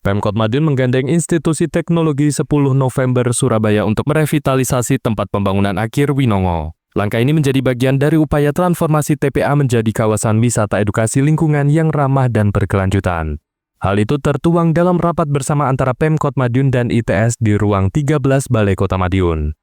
Pemkot Madiun menggandeng Institusi Teknologi 10 November Surabaya untuk merevitalisasi tempat pembangunan akhir Winongo. Langkah ini menjadi bagian dari upaya transformasi TPA menjadi kawasan wisata edukasi lingkungan yang ramah dan berkelanjutan. Hal itu tertuang dalam rapat bersama antara Pemkot Madiun dan ITS di ruang 13 Balai Kota Madiun.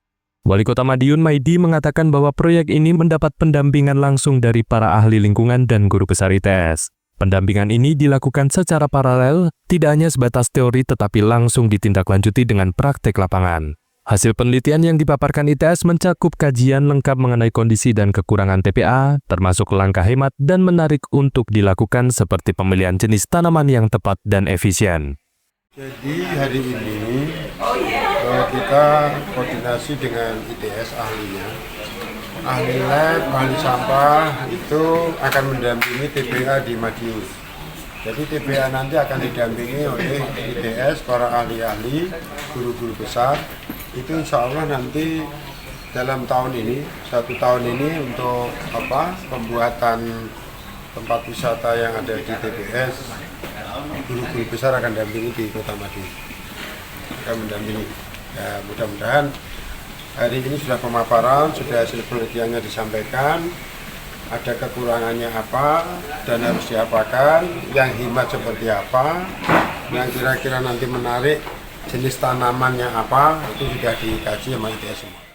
Wali Kota Madiun Maidi mengatakan bahwa proyek ini mendapat pendampingan langsung dari para ahli lingkungan dan guru besar ITS. Pendampingan ini dilakukan secara paralel, tidak hanya sebatas teori tetapi langsung ditindaklanjuti dengan praktek lapangan. Hasil penelitian yang dipaparkan ITS mencakup kajian lengkap mengenai kondisi dan kekurangan TPA, termasuk langkah hemat dan menarik untuk dilakukan seperti pemilihan jenis tanaman yang tepat dan efisien. Jadi hari ini kita koordinasi dengan ITS ahlinya. Ahli lab, ahli sampah itu akan mendampingi TPA di Madiun. Jadi TPA nanti akan didampingi oleh ITS, para ahli-ahli, guru-guru besar. Itu insya Allah nanti dalam tahun ini, 1 tahun ini untuk pembuatan tempat wisata yang ada di TPS, guru-guru besar akan dampingi di Kota Madiun. Akan mendampingi. Ya, mudah-mudahan hari ini sudah pemaparan, sudah hasil penelitiannya disampaikan, ada kekurangannya apa dan harus diapakan, yang hemat seperti apa, yang kira-kira nanti menarik jenis tanamannya apa, itu sudah dikaji sama ITS semua.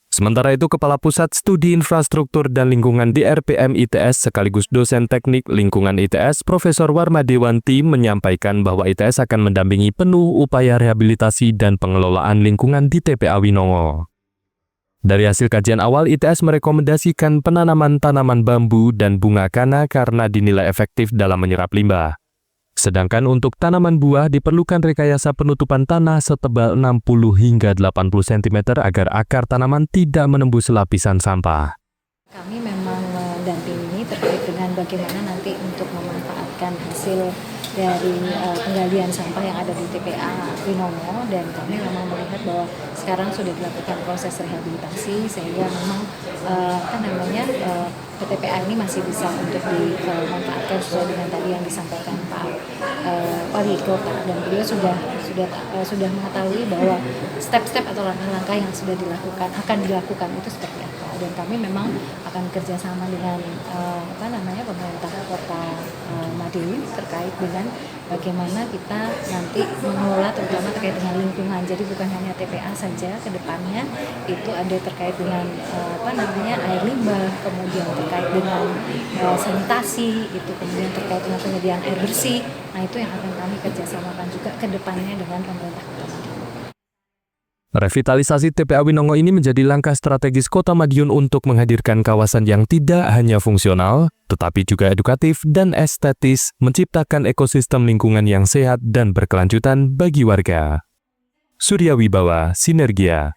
Sementara itu, Kepala Pusat Studi Infrastruktur dan Lingkungan di RPM ITS sekaligus dosen teknik lingkungan ITS, Profesor Warmadewanti menyampaikan bahwa ITS akan mendampingi penuh upaya rehabilitasi dan pengelolaan lingkungan di TPA Winongo. Dari hasil kajian awal, ITS merekomendasikan penanaman tanaman bambu dan bunga kana karena dinilai efektif dalam menyerap limbah. Sedangkan untuk tanaman buah diperlukan rekayasa penutupan tanah setebal 60 hingga 80 cm agar akar tanaman tidak menembus lapisan sampah. Kami memang mendampingi terkait dengan bagaimana nanti untuk memanfaatkan hasil dari penggalian sampah yang ada di TPA Winongo, dan kami memang melihat bahwa sekarang sudah dilakukan proses rehabilitasi sehingga memang TPA ini masih bisa untuk dimanfaatkan sesuai dengan tadi yang disampaikan Pak Wali Kota, dan beliau sudah mengetahui bahwa step-step atau langkah-langkah yang sudah akan dilakukan itu seperti apa, dan kami memang akan kerjasama dengan pemerintah Kota Madiun terkait dengan bagaimana kita nanti mengelola terutama terkait dengan lingkungan. Jadi bukan hanya TPA saja, ke depannya itu ada terkait dengan air limbah, kemudian terkait dengan sanitasi, itu kemudian terkait dengan penyediaan air bersih. Nah, itu yang akan kami kerjasamakan juga ke depannya dengan pemerintah Kota Madiun. Revitalisasi TPA Winongo ini menjadi langkah strategis Kota Madiun untuk menghadirkan kawasan yang tidak hanya fungsional, tetapi juga edukatif dan estetis, menciptakan ekosistem lingkungan yang sehat dan berkelanjutan bagi warga. Surya Wibawa, Sinergia.